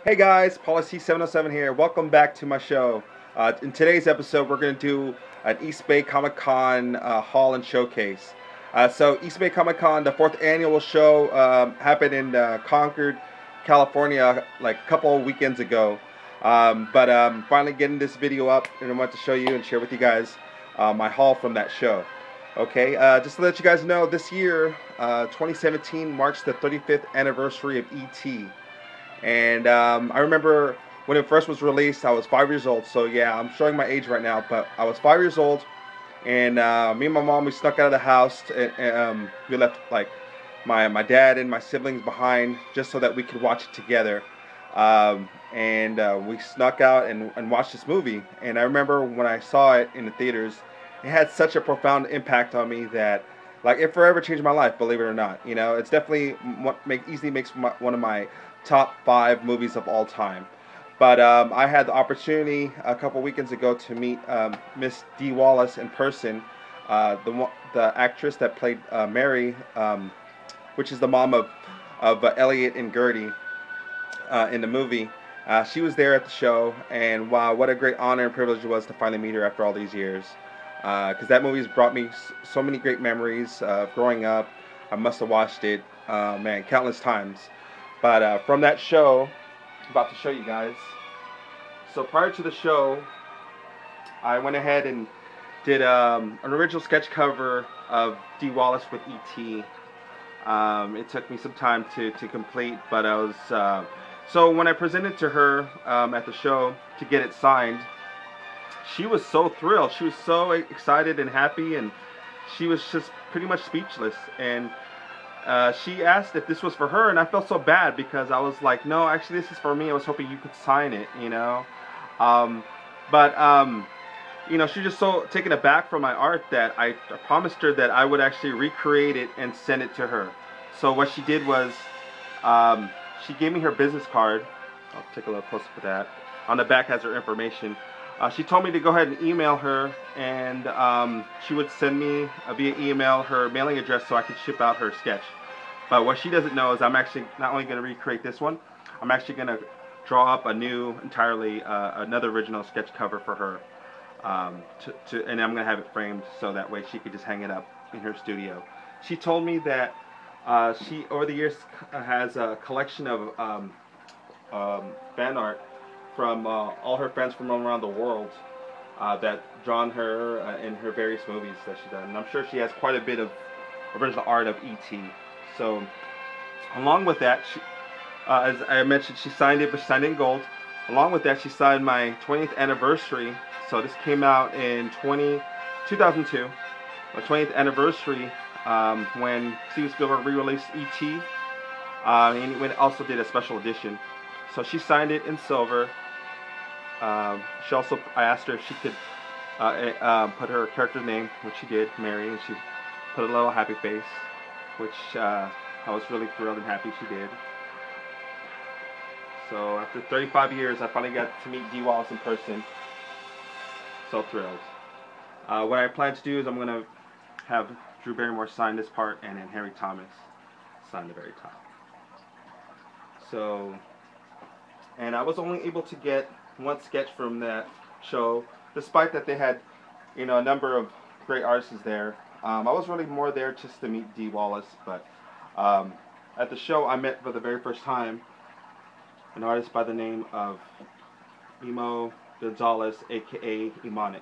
Hey guys, Policy 707 here. Welcome back to my show. In today's episode, we're going to do an East Bay Comic Con haul and showcase. So East Bay Comic Con, the 4th annual show, happened in Concord, California, like a couple of weekends ago. But finally getting this video up, and I want to show you and share with you guys my haul from that show. Okay, just to let you guys know, this year, 2017, marks the 35th anniversary of E.T. And I remember when it first was released, I was 5 years old. So yeah, I'm showing my age right now, but I was 5 years old, and me and my mom, we snuck out of the house. We left like my dad and my siblings behind just so that we could watch it together. And we snuck out and watched this movie. And I remember when I saw it in the theaters, it had such a profound impact on me that, like, it forever changed my life. Believe it or not, you know, it's definitely easily makes one of my top 5 movies of all time. But I had the opportunity a couple weekends ago to meet Miss Dee Wallace in person, the actress that played Mary, which is the mom of Elliot and Gertie in the movie. She was there at the show, and wow, what a great honor and privilege it was to finally meet her after all these years. Because that movie has brought me so many great memories of growing up. I must have watched it, man, countless times. But from that show, I'm about to show you guys. So prior to the show, I went ahead and did an original sketch cover of Dee Wallace with E.T. It took me some time to complete, but I was so when I presented to her at the show to get it signed, she was so thrilled. She was so excited and happy, and she was just pretty much speechless. And she asked if this was for her, and I felt so bad because I was like, no, actually this is for me. I was hoping you could sign it, you know. But you know, she was just so taken aback from my art that I promised her that I would actually recreate it and send it to her. So what she did was she gave me her business card. I'll take a little closer at that. On the back has her information. She told me to go ahead and email her, and she would send me via email her mailing address so I could ship out her sketch. But what she doesn't know is I'm actually not only going to recreate this one, I'm actually going to draw up a new, entirely another original sketch cover for her. And I'm going to have it framed so that way she could just hang it up in her studio. She told me that she, over the years, has a collection of fan art from all her friends from around the world that drawn her in her various movies that she's done. And I'm sure she has quite a bit of original art of E.T. So, along with that, she, as I mentioned, she signed it, but she signed it in gold. Along with that, she signed my 20th anniversary. So this came out in 2002, my 20th anniversary, when Steven Spielberg re-released E.T. And he also did a special edition. So she signed it in silver. She also, I asked her if she could put her character's name, which she did, Mary, and she put a little happy face, which I was really thrilled and happy she did. So after 35 years, I finally got to meet Dee Wallace in person. So thrilled. What I plan to do is I'm going to have Drew Barrymore sign this part, and then Harry Thomas sign the very top. So, and I was only able to get one sketch from that show, despite that they had, you know, a number of great artists there. I was really more there just to meet Dee Wallace, but at the show I met for the very first time an artist by the name of Emo Gonzalez, aka Emonic,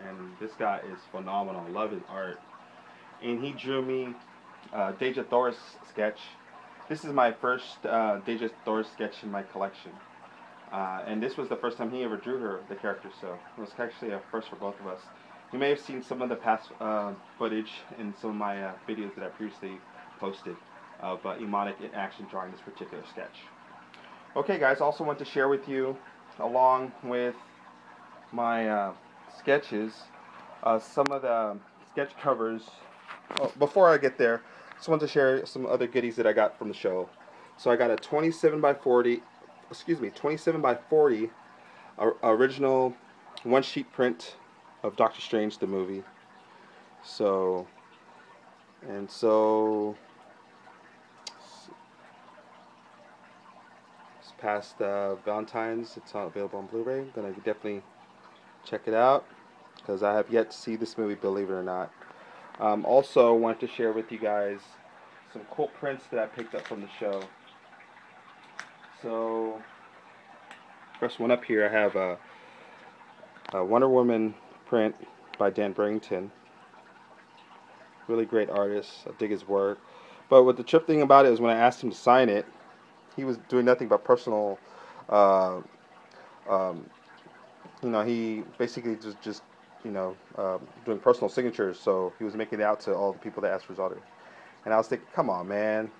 and this guy is phenomenal. Love his art, and he drew me Deja Thoris sketch. This is my first Deja Thoris sketch in my collection. And this was the first time he ever drew her, the character, so it was actually a first for both of us. You may have seen some of the past footage in some of my videos that I previously posted of Emonic in action drawing this particular sketch. Okay guys, also want to share with you, along with my sketches, some of the sketch covers. Oh, before I get there, just want to share some other goodies that I got from the show. So I got a 27 by 40 original one-sheet print of Doctor Strange the movie. So, and so past Valentine's. It's not available on Blu-ray. Gonna definitely check it out because I have yet to see this movie, believe it or not. Also, want to share with you guys some cool prints that I picked up from the show. So, first one up here, I have a Wonder Woman print by Dan Burrington. Really great artist. I dig his work. But what the trip thing about it is when I asked him to sign it, he was doing nothing but personal. Uh, um, he basically just doing personal signatures. So he was making it out to all the people that asked for his autograph. And I was thinking, come on, man.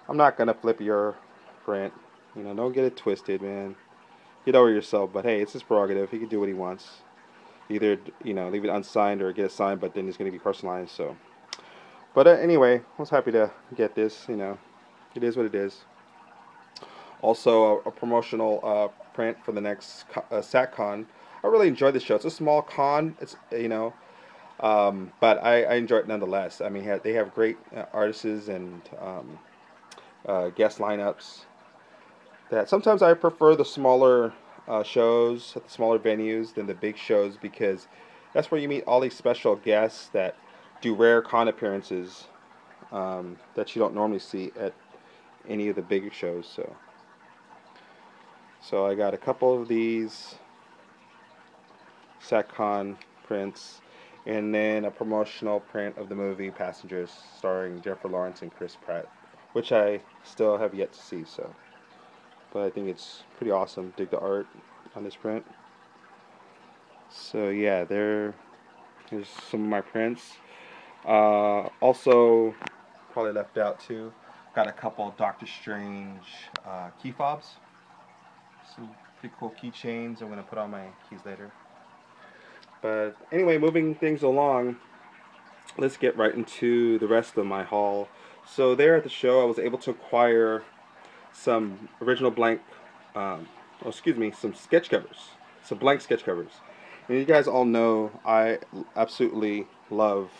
I'm not gonna flip your print. Don't get it twisted, man. Get over yourself. But hey, it's his prerogative. He can do what he wants. Either leave it unsigned or get it signed, but then it's gonna be personalized. So, but anyway, I was happy to get this. It is what it is. Also, a promotional print for the next SatCon. I really enjoyed the show. It's a small con. It's but I enjoy it nonetheless. I mean, they have great artists and guest lineups. That sometimes I prefer the smaller shows at the smaller venues than the big shows because that's where you meet all these special guests that do rare con appearances that you don't normally see at any of the bigger shows. So I got a couple of these SatCon prints, and then a promotional print of the movie Passengers, starring Jennifer Lawrence and Chris Pratt, which I still have yet to see. But I think it's pretty awesome. Dig the art on this print. So yeah, here's some of my prints. Also, probably left out too. Got a couple of Doctor Strange key fobs. Some pretty cool keychains. I'm gonna put on my keys later. But anyway, moving things along, let's get right into the rest of my haul. So there at the show, I was able to acquire some original some sketch covers, some blank sketch covers. And you guys all know I absolutely love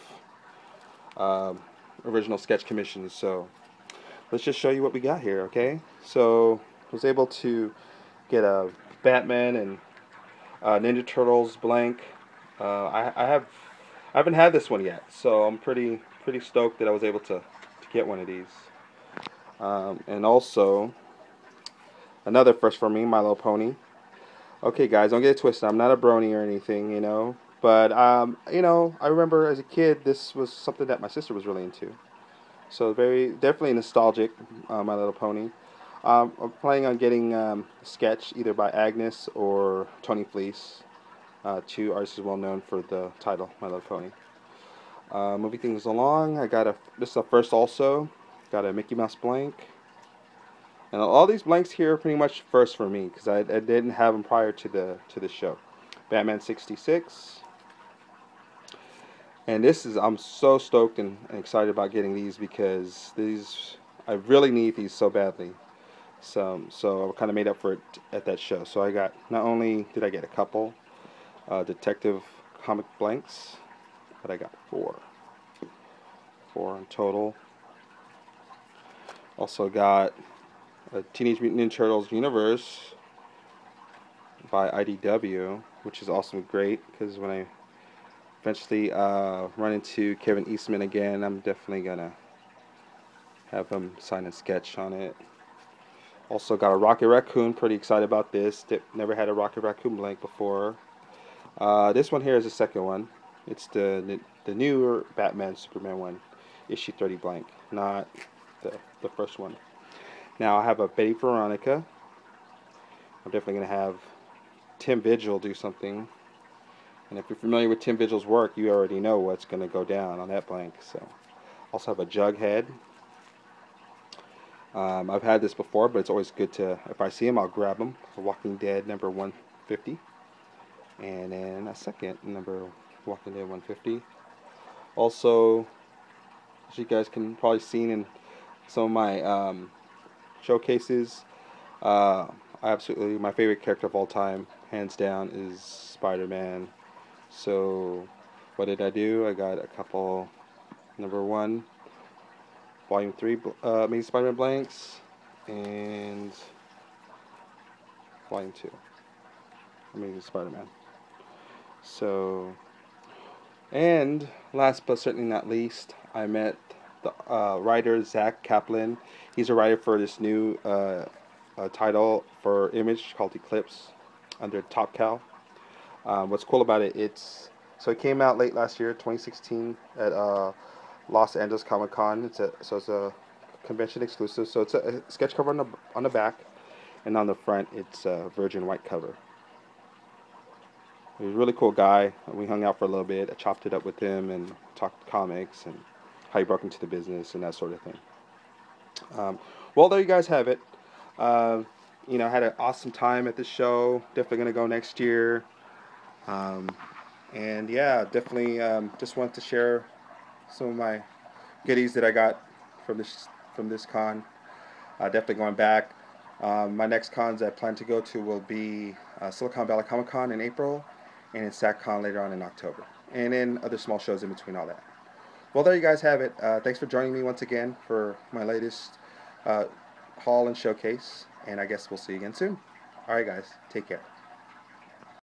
original sketch commissions. So let's just show you what we got here, okay? So I was able to get a Batman and Ninja Turtles blank. I haven't had this one yet, so I'm pretty stoked that I was able to get one of these. And also another first for me, My Little Pony. Okay, guys, don't get it twisted. I'm not a brony or anything, but I remember as a kid this was something that my sister was really into. So definitely nostalgic, My Little Pony. I'm planning on getting a sketch either by Agnes or Tony Fleece. Two artists well known for the title, My Little Pony. Moving things along, this is a first also. Got a Mickey Mouse blank. And all these blanks here are pretty much first for me because I didn't have them prior to the show. Batman 66. And I'm so stoked and excited about getting these because I really need these so badly. So I kind of made up for it at that show. So not only did I get a couple detective comic blanks, but I got four in total. Also got a Teenage Mutant Ninja Turtles Universe by IDW, which is also great because when I eventually run into Kevin Eastman again, I'm definitely gonna have him sign a sketch on it. Also got a Rocket Raccoon. Pretty excited about this. Never had a Rocket Raccoon blank before. This one here is the second one. It's the newer Batman Superman one, issue 30 blank, not the first one. Now I have a Betty Veronica. I'm definitely gonna have Tim Vigil do something. And if you're familiar with Tim Vigil's work, you already know what's gonna go down on that blank. So, also have a Jughead. I've had this before, but it's always good to, if I see him, I'll grab him. Walking Dead number 150. And then a second number Walking Dead 150. Also, as you guys can probably see in some of my showcases, absolutely my favorite character of all time, hands down, is Spider-Man. So what did I do? I got a couple number 1 Volume 3 Amazing Spider-Man blanks, and Volume 2. Amazing Spider-Man. So, and last but certainly not least, I met the writer Zach Kaplan. He's a writer for this new title for Image called Eclipse under Top Cow. What's cool about it, it came out late last year, 2016, at Los Angeles Comic Con. It's a convention exclusive. So it's a sketch cover on the back, and on the front it's a virgin white cover. He was a really cool guy. We hung out for a little bit. I chopped it up with him and talked comics and how he broke into the business and that sort of thing. Well, there you guys have it. I had an awesome time at the show. Definitely gonna go next year. And yeah, definitely just wanted to share some of my goodies that I got from this con. Definitely going back. My next cons I plan to go to will be Silicon Valley Comic Con in April, and in SatCon later on in October, and then other small shows in between all that. Well, there you guys have it. Thanks for joining me once again for my latest haul and showcase, and I guess we'll see you again soon. All right, guys, take care.